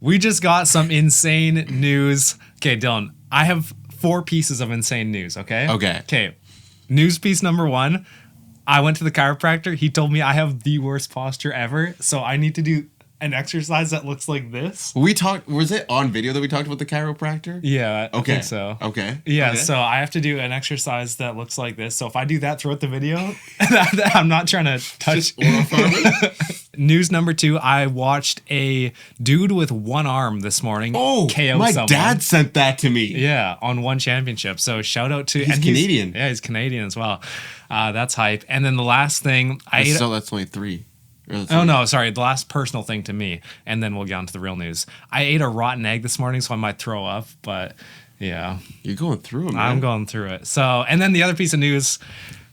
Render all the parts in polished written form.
We just got some insane news. Okay, Dylan, I have 4 pieces of insane news, okay? Okay. News piece number 1. I went to the chiropractor. He told me I have the worst posture ever, so I need to do an exercise that looks like this. Was it on video that we talked about the chiropractor? Yeah, I think so. Okay. Yeah, okay. So I have to do an exercise that looks like this. So if I do that throughout the video, I'm not trying to touch. News number 2, I watched a dude with one arm this morning KO my someone. Dad sent that to me. Yeah, on one championship. So shout out to... He's Canadian. He's Canadian as well. That's hype. And then the last thing... So that's only 3. Oh, no, sorry. The last personal thing to me, and then we'll get on to the real news. I ate a rotten egg this morning, so I might throw up, but yeah. You're going through it, man. I'm going through it. So, and then the other piece of news,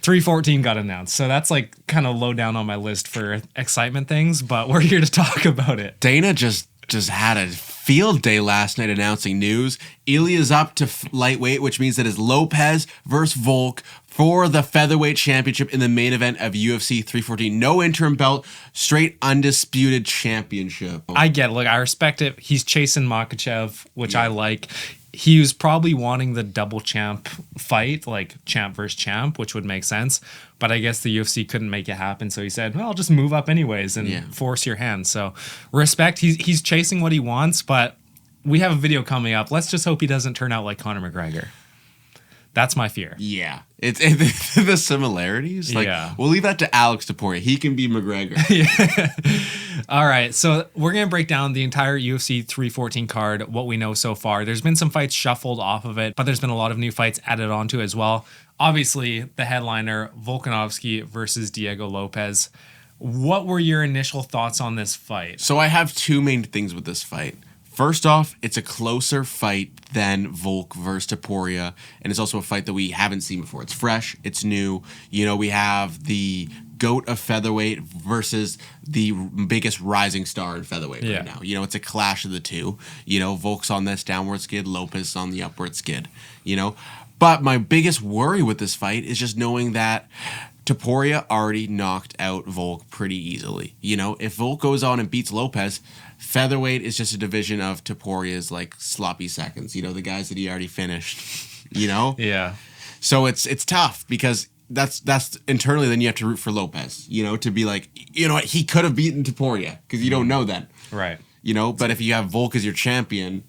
314 got announced. So that's like kind of low down on my list for excitement things, but we're here to talk about it. Dana just had a field day last night announcing news. Ilya's up to lightweight, which means that it's Lopes versus Volk for the featherweight championship in the main event of UFC 314. No interim belt, straight undisputed championship. I get it. Look, I respect it. He's chasing Makhachev, which I like. He was probably wanting the double champ fight, like champ versus champ, which would make sense. But I guess the UFC couldn't make it happen. So he said, well, I'll just move up anyways and force your hand. So respect. He's chasing what he wants, but we have a video coming up. Let's just hope he doesn't turn out like Conor McGregor. That's my fear. Yeah. It's the similarities. Like, we'll leave that to Alex Taporia. He can be McGregor. All right. So we're going to break down the entire UFC 314 card, what we know so far. There's been some fights shuffled off of it, but there's been a lot of new fights added onto as well. Obviously, the headliner, Volkanovski versus Diego Lopes. What were your initial thoughts on this fight? So I have 2 main things with this fight. First off, it's a closer fight than Volk versus Taporia, and it's also a fight that we haven't seen before. It's fresh, it's new. You know, we have the GOAT of featherweight versus the biggest rising star in featherweight right now. You know, it's a clash of the two. You know, Volk's on this downward skid, Lopes on the upward skid, you know. But my biggest worry with this fight is just knowing that Taporia already knocked out Volk pretty easily. You know, if Volk goes on and beats Lopes, featherweight is just a division of Taporia's like sloppy seconds. You know, the guys that he already finished. You know. Yeah. So it's tough because that's internally. Then you have to root for Lopes. You know, to be like, you know what, he could have beaten Taporia because you don't know then. Right. You know, but if you have Volk as your champion,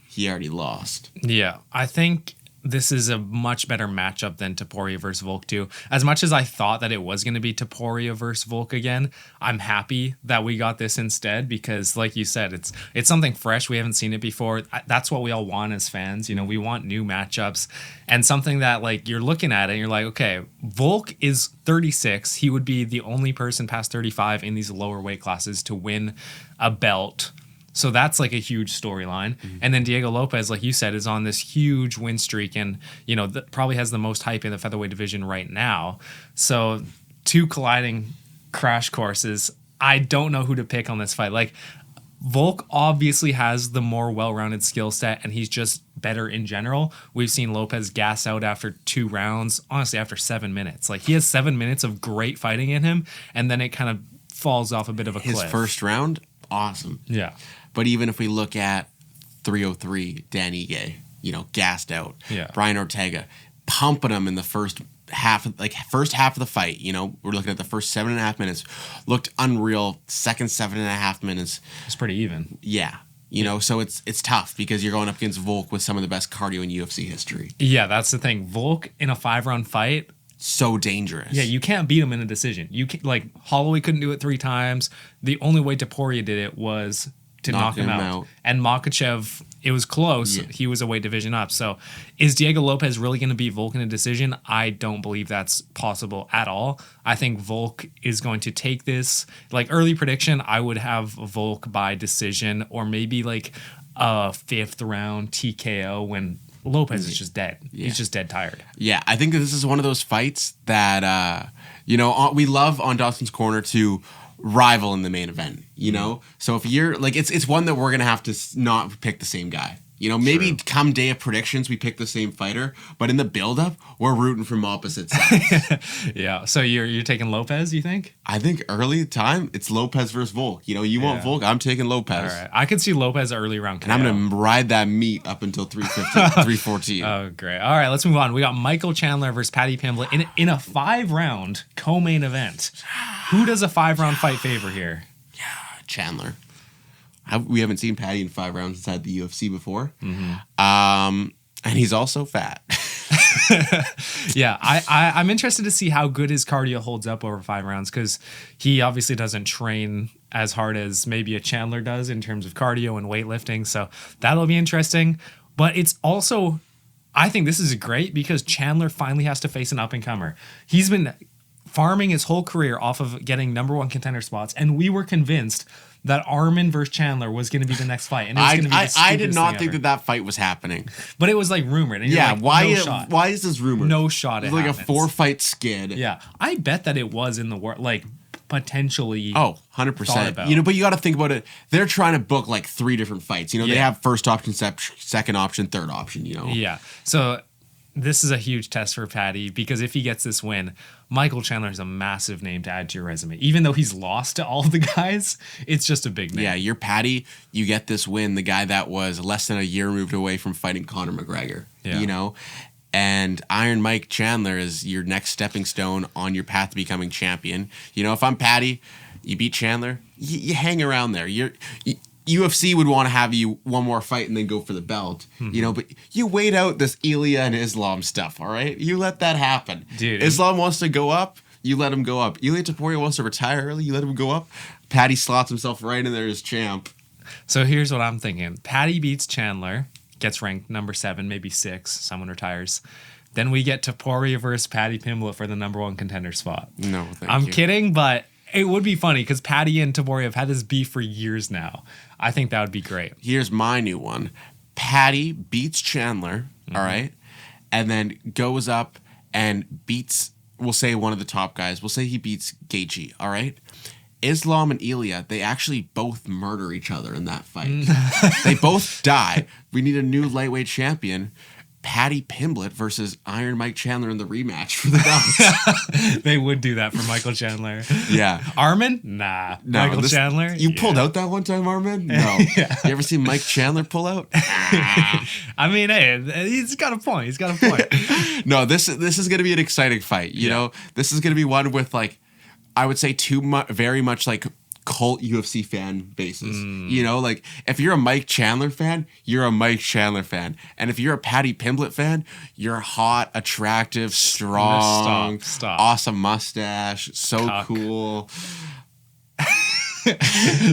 he already lost. Yeah, I think this is a much better matchup than Taporia versus Volk 2. As much as I thought that it was going to be Taporia versus Volk again, I'm happy that we got this instead because, like you said, it's something fresh. We haven't seen it before. That's what we all want as fans. You know, we want new matchups and something that, like, you're looking at it and you're like, okay, Volk is 36. He would be the only person past 35 in these lower weight classes to win a belt. So that's like a huge storyline. Mm-hmm. And then Diego Lopes, like you said, is on this huge win streak and, you know, probably has the most hype in the featherweight division right now. So 2 colliding crash courses. I don't know who to pick on this fight. Like, Volk obviously has the more well-rounded skill set and he's just better in general. We've seen Lopes gas out after 2 rounds, honestly, after 7 minutes. Like, he has 7 minutes of great fighting in him and then it kind of falls off a bit of a cliff. His first round, awesome. Yeah. But even if we look at 303, Dan Ige, you know, gassed out. Yeah. Brian Ortega, pumping him in the first half of the fight. You know, we're looking at the first 7.5 minutes. Looked unreal. Second 7.5 minutes. It's pretty even. Yeah. You know, so it's tough because you're going up against Volk with some of the best cardio in UFC history. Yeah, that's the thing. Volk in a 5-round fight. So dangerous. Yeah, you can't beat him in a decision. You can, like, Holloway couldn't do it 3 times. The only way Taporia did it was to knock him out. And Makhachev, it was close. Yeah. He was a weight division up. So is Diego Lopes really going to beat Volk in a decision? I don't believe that's possible at all. I think Volk is going to take this. Like, early prediction, I would have Volk by decision or maybe like a 5th round TKO when Lopes is just dead. Yeah. He's just dead tired. Yeah, I think that this is one of those fights that, you know, we love on Dawson's Corner to rival in the main event, you know? So if you're like, it's one that we're going to have to not pick the same guy, You know, maybe come day of predictions, we pick the same fighter, but in the build-up, we're rooting from opposite sides. Yeah. So you're taking Lopez, you think? I think early time, it's Lopez versus Volk. You know, you want Volk, I'm taking Lopez. All right. I could see Lopez early round KO. And I'm going to ride that meat up until 314. Oh, great. All right, let's move on. We got Michael Chandler versus Paddy Pimblett in a 5-round co-main event. Who does a 5-round fight favor here? Chandler. We haven't seen Paddy in 5 rounds inside the UFC before. Mm-hmm. And he's also fat. Yeah, I'm interested to see how good his cardio holds up over 5 rounds, because he obviously doesn't train as hard as maybe a Chandler does in terms of cardio and weightlifting. So that'll be interesting. But it's also, I think this is great because Chandler finally has to face an up-and-comer. He's been farming his whole career off of getting number 1 contender spots, and we were convinced that Arman versus Chandler was going to be the next fight. And it was going to be I did not think that fight was happening. But it was like rumored. And yeah, like, why is this rumored? No shot. It's like a 4-fight skid. Yeah, I bet that it was in the world, like potentially. Oh, 100%. You know, but you got to think about it. They're trying to book like 3 different fights. You know, they have first option, second option, third option. You know. Yeah. So this is a huge test for Paddy, because if he gets this win, Michael Chandler is a massive name to add to your resume. Even though he's lost to all of the guys, it's just a big name. Yeah, you're Paddy, you get this win, the guy that was less than a year removed away from fighting Conor McGregor, you know? And Iron Mike Chandler is your next stepping stone on your path to becoming champion. You know, if I'm Paddy, you beat Chandler, you hang around there. UFC would want to have you one more fight and then go for the belt, you know, but you wait out this Ilya and Islam stuff, all right? You let that happen. Dude, Islam wants to go up, you let him go up. Ilya Taporia wants to retire early, you let him go up. Paddy slots himself right in there as champ. So here's what I'm thinking. Paddy beats Chandler, gets ranked number 7, maybe 6, someone retires. Then we get Taporia versus Paddy Pimblett for the number 1 contender spot. No, thank you. I'm kidding, but it would be funny because Paddy and Taporia have had this beef for years now. I think that would be great. Here's my new one. Paddy beats Chandler, all right? And then goes up and beats, we'll say one of the top guys. We'll say he beats Gaethje, all right? Islam and Ilya, they actually both murder each other in that fight. They both die. We need a new lightweight champion. Paddy Pimblett versus Iron Mike Chandler in the rematch for the belts. They would do that for Michael Chandler. Yeah. Arman? Nah. No, Michael Chandler? You pulled out that one time, Arman? No. Yeah. You ever seen Mike Chandler pull out? I mean, hey, he's got a point. He's got a point. No, this is going to be an exciting fight. You know, this is going to be one with, like, I would say very much like cult UFC fan bases. You know, like if you're a Mike Chandler fan, you're a Mike Chandler fan. And if you're a Paddy Pimblett fan, you're hot, attractive, strong, awesome mustache, so Cuck. Cool.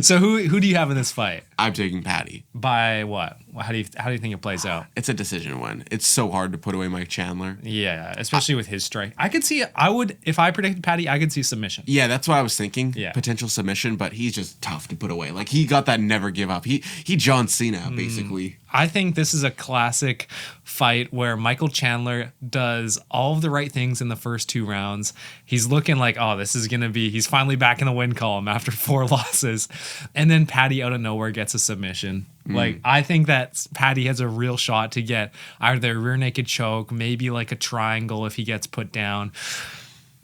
So who do you have in this fight? I'm taking Paddy. By what? How do you think it plays out? It's a decision win. It's so hard to put away Mike Chandler. Yeah, especially with his strike. I could see it. I would, if I predicted Paddy, I could see submission. Yeah, that's what I was thinking. Yeah. Potential submission, but he's just tough to put away. Like he got that never give up. He John Cena basically. I think this is a classic fight where Michael Chandler does all of the right things in the first 2 rounds. He's looking like, oh, this is going to be, he's finally back in the win column after 4 losses. And then Paddy out of nowhere gets a submission. Like, I think that Paddy has a real shot to get either a rear naked choke, maybe like a triangle if he gets put down.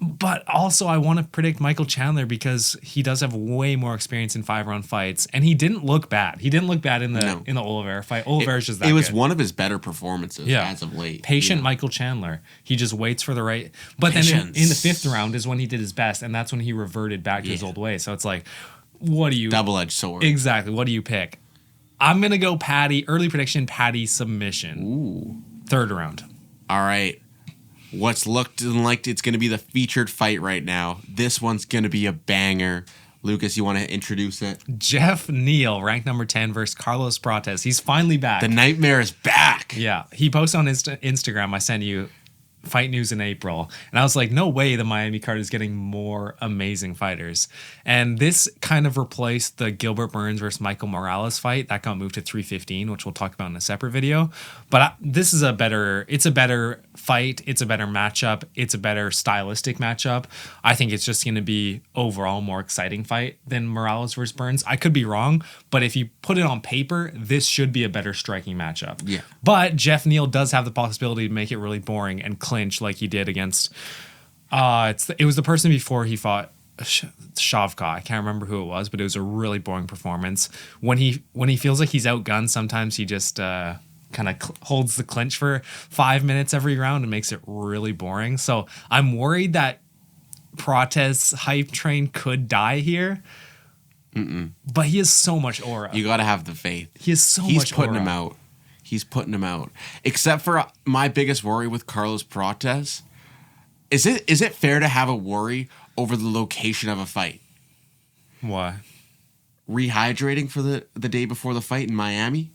But also, I want to predict Michael Chandler because he does have way more experience in 5-round fights, and he didn't look bad. He didn't look bad in the Oliveira fight. Oliveira's just that. It was good. One of his better performances as of late. Patient Michael Chandler. He just waits for the right. But then in the 5th round is when he did his best, and that's when he reverted back to his old way. So it's like, what do you double-edged sword? Exactly. What do you pick? I'm gonna go Paddy. Early prediction: Paddy submission. Ooh. 3rd round. All right. What's looking like it's going to be the featured fight right now. This one's going to be a banger. Lucas, you want to introduce it? Jeff Neal, ranked number 10 versus Carlos Prates. He's finally back. The nightmare is back. Yeah. He posted on his Instagram, I sent you Fight News in April, and I was like, no way the Miami card is getting more amazing fighters. And this kind of replaced the Gilbert Burns versus Michael Morales fight that got moved to 315, which we'll talk about in a separate video. But this is it's a better fight, it's a better matchup, it's a better stylistic matchup. I think it's just going to be overall more exciting fight than Morales versus Burns. I could be wrong, but if you put it on paper, this should be a better striking matchup. Yeah. But Jeff Neal does have the possibility to make it really boring and clinch like he did against it was the person before he fought Shavkat. I can't remember who it was, but it was a really boring performance. When he feels like he's outgunned, sometimes he just kind of holds the clinch for 5 minutes every round and makes it really boring. So I'm worried that Prates' hype train could die here. But he has so much aura. You got to have the faith. He has so much aura. He's putting him out. He's putting him out. Except for my biggest worry with Carlos Prates, is it fair to have a worry over the location of a fight? Why? Rehydrating for the day before the fight in Miami?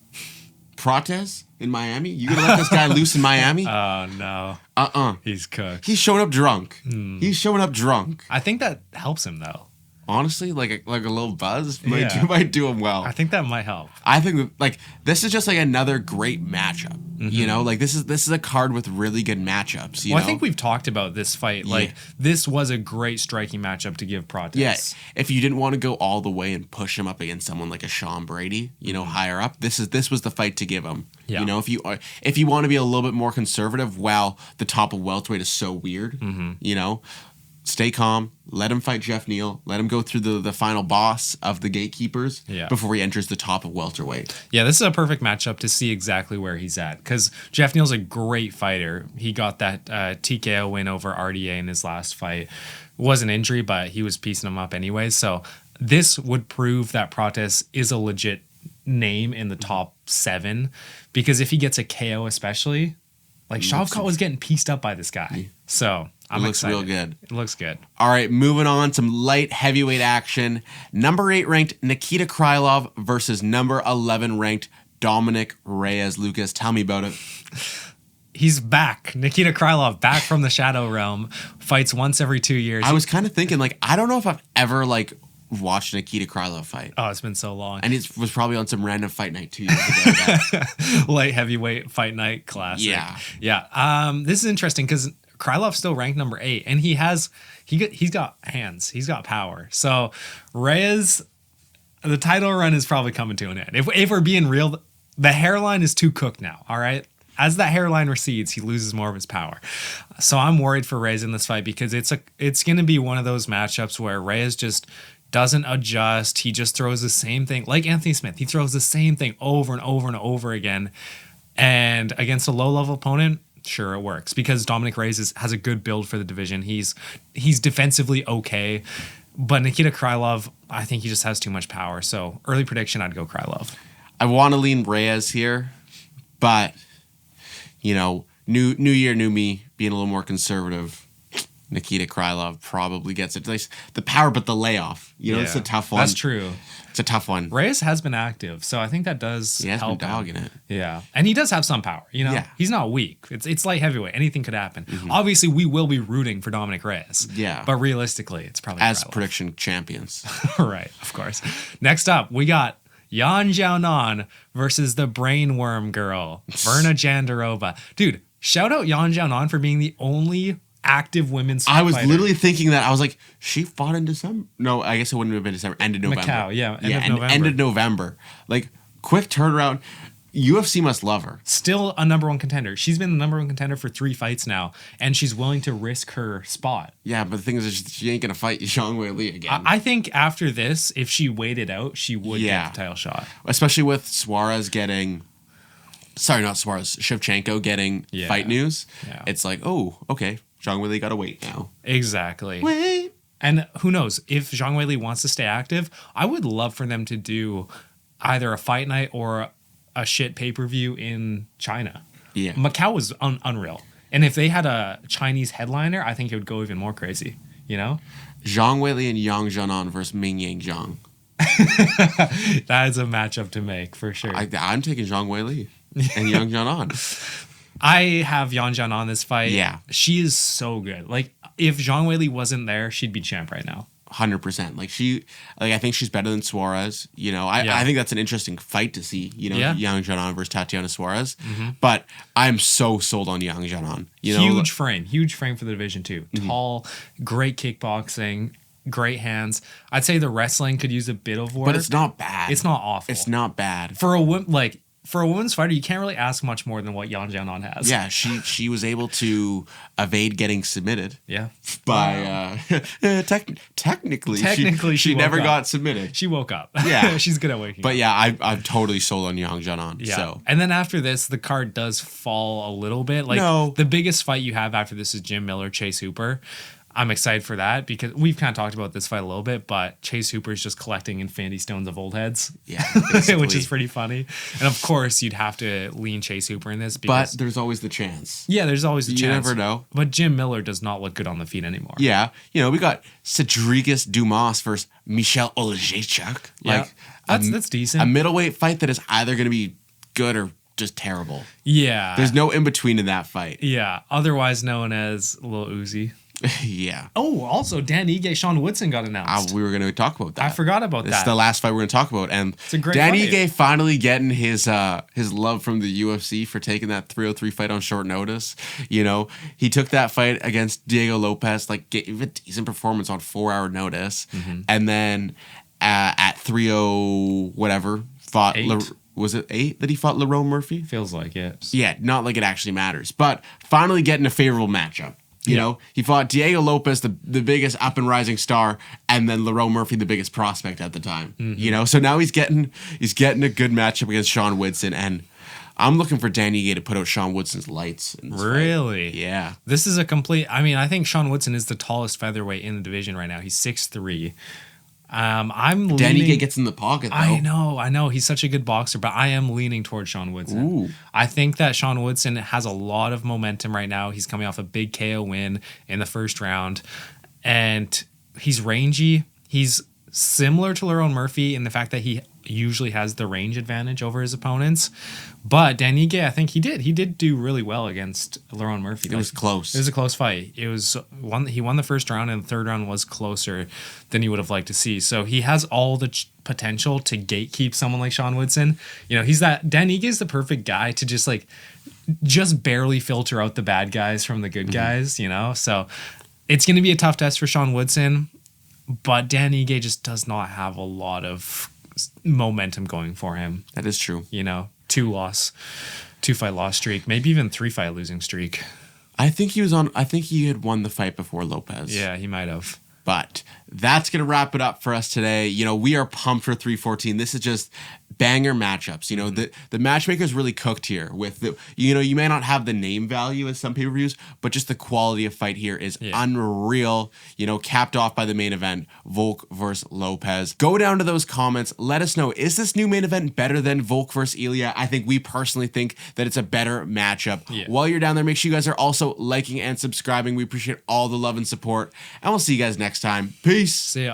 Prates in Miami? You gonna let this guy loose in Miami? Oh, no. He's cooked. He's showing up drunk. He's showing up drunk. I think that helps him, though. Honestly, like a little buzz might do him well. I think that might help. I think this is just like another great matchup. You know, like this is a card with really good matchups. You know? I think we've talked about this fight. Like this was a great striking matchup to give Prates. Yeah, if you didn't want to go all the way and push him up against someone like a Sean Brady, you know, higher up, this was the fight to give him. Yeah. You know, if you want to be a little bit more conservative, while the top of welterweight is so weird, you know. Stay calm. Let him fight Jeff Neal. Let him go through the final boss of the gatekeepers before he enters the top of welterweight. Yeah, this is a perfect matchup to see exactly where he's at because Jeff Neal's a great fighter. He got that TKO win over RDA in his last fight. It was an injury, but he was piecing him up anyway. So this would prove that Prates is a legit name in the top 7 because if he gets a KO especially, like Shavkat was getting pieced up by this guy. So I'm excited. Real good. It looks good. All right, moving on. Some light heavyweight action. Number 8 ranked Nikita Krylov versus number 11 ranked Dominic Reyes. Lucas, tell me about it. He's back. Nikita Krylov back from the Shadow Realm. Fights once every 2 years. I was kind of thinking, I don't know if I've ever watched Nikita Krylov fight. Oh, it's been so long. And it was probably on some random fight night 2 years ago. Light heavyweight fight night classic. Yeah. This is interesting because Krylov's still ranked number 8, and he's got hands, he's got power. So Reyes, the title run is probably coming to an end. If we're being real, the hairline is too cooked now. All right, as that hairline recedes, he loses more of his power. So I'm worried for Reyes in this fight because it's going to be one of those matchups where Reyes just doesn't adjust. He just throws the same thing, like Anthony Smith. He throws the same thing over and over and over again, and against a low-level opponent. Sure, it works because Dominic Reyes has a good build for the division. He's defensively okay, but Nikita Krylov, I think he just has too much power. So early prediction, I'd go Krylov. I want to lean Reyes here, but you know, new year, new me, being a little more conservative. Nikita Krylov probably gets it. The power, but the layoff. You know, it's a tough one. That's true. It's a tough one. Reyes has been active, so I think that does help. He has been dogging it. Yeah. And he does have some power, you know? Yeah. He's not weak. It's light heavyweight. Anything could happen. Obviously, we will be rooting for Dominic Reyes. Yeah. But realistically, it's probably as Krylov. prediction champions. Right, of course. Next up, we got Yan Xiaonan versus the Brainworm Girl, Verna Jandarova. Dude, shout out Yan Xiaonan for being the only active women's I was fighter. literally thinking that. I was like, she fought in December? No, I guess it wouldn't have been December. End of November. Macau, end of November. Like, quick turnaround. UFC must love her. Still a number 1 contender. She's been the number 1 contender for 3 fights now, and she's willing to risk her spot. Yeah, but the thing is, she ain't going to fight Zhang Weili again. I think after this, if she waited out, she would get the title shot. Especially with Suarez getting... Sorry, not Suarez. Shevchenko getting fight news. Yeah. It's like, oh, okay. Zhang Weili got to wait now. Exactly. Wait. And who knows? If Zhang Weili wants to stay active, I would love for them to do either a fight night or a shit pay-per-view in China. Yeah. Macau was unreal. And if they had a Chinese headliner, I think it would go even more crazy, you know? Zhang Weili and Yang Jianan versus Ming Yang Zhang. That is a matchup to make, for sure. I'm taking Zhang Weili and Yang Jianan. I have Yan Zhan on this fight. Yeah. She is so good. Like, if Zhang Weili wasn't there, she'd be champ right now. 100%. I think she's better than Suarez. I think that's an interesting fight to see. Yang Jianan versus Tatiana Suarez. But I'm so sold on Yang Jianan. Huge frame for the division too. Tall, great kickboxing, great hands. I'd say the wrestling could use a bit of work, but it's not bad. It's not awful. It's not bad for a women's fighter. You can't really ask much more than what Yan Jianan has. Yeah, she was able to evade getting submitted. Yeah, by technically she never got submitted. She woke up. Yeah, she's good at waking up. But yeah, I'm totally sold on Yang Jianan. Yeah, so. And then after this, the card does fall a little bit. The biggest fight you have after this is Jim Miller, Chase Hooper. I'm excited for that because we've kind of talked about this fight a little bit, but Chase Hooper is just collecting Infinity Stones of old heads. Yeah. Which is pretty funny. And of course, you'd have to lean Chase Hooper in this. But there's always the chance. Yeah, there's always the chance. You never know. But Jim Miller does not look good on the feet anymore. Yeah. We got Cedrigus Dumas versus Michel Olejniczak. Yeah. That's decent. A middleweight fight that is either going to be good or just terrible. Yeah. There's no in between in that fight. Yeah. Otherwise known as Lil Uzi. Yeah. Oh, also Dan Ige, Sean Woodson got announced. We were going to talk about that. I forgot about that. It's the last fight we're going to talk about, and it's a great Dan fight. Ige finally getting his love from the UFC for taking that 303 fight on short notice. He took that fight against Diego Lopes, gave a decent performance on 4-hour notice, and then at 30 whatever fought. Was it 8 that he fought Lerone Murphy? Feels like it. Yeah, not like it actually matters, but finally getting a favorable matchup. He fought Diego Lopes, the biggest up and rising star, and then Lerone Murphy, the biggest prospect at the time. So now he's getting a good matchup against Sean Woodson, and I'm looking for Dan Ige to put out Sean Woodson's lights. Really? Fight. Yeah. This is a complete. I mean, I think Sean Woodson is the tallest featherweight in the division right now. He's 6'3". Dan Ige gets in the pocket, though. I know. He's such a good boxer, but I am leaning towards Sean Woodson. Ooh. I think that Sean Woodson has a lot of momentum right now. He's coming off a big KO win in the first round, and he's rangy. He's similar to Lerone Murphy in the fact that he usually has the range advantage over his opponents. But Dan Ige, I think he did do really well against Lerone Murphy. It was close. It was a close fight. He won the first round, and the third round was closer than you would have liked to see. So he has all the potential to gatekeep someone like Sean Woodson. Dan Ige is the perfect guy to just barely filter out the bad guys from the good guys, So it's going to be a tough test for Sean Woodson, but Dan Ige just does not have a lot of momentum going for him. That is true. 2-fight loss streak, maybe even 3-fight losing streak. I think he had won the fight before Lopez. Yeah, he might have. But that's going to wrap it up for us today. We are pumped for 314. This is just banger matchups. The matchmakers really cooked here with you may not have the name value as some pay-per-views, but just the quality of fight here is unreal. Capped off by the main event, Volk versus Lopez. Go down to those comments. Let us know, is this new main event better than Volk versus Ilya? I think we personally think that it's a better matchup. Yeah. While you're down there, make sure you guys are also liking and subscribing. We appreciate all the love and support, and we'll see you guys next time. Peace. See ya.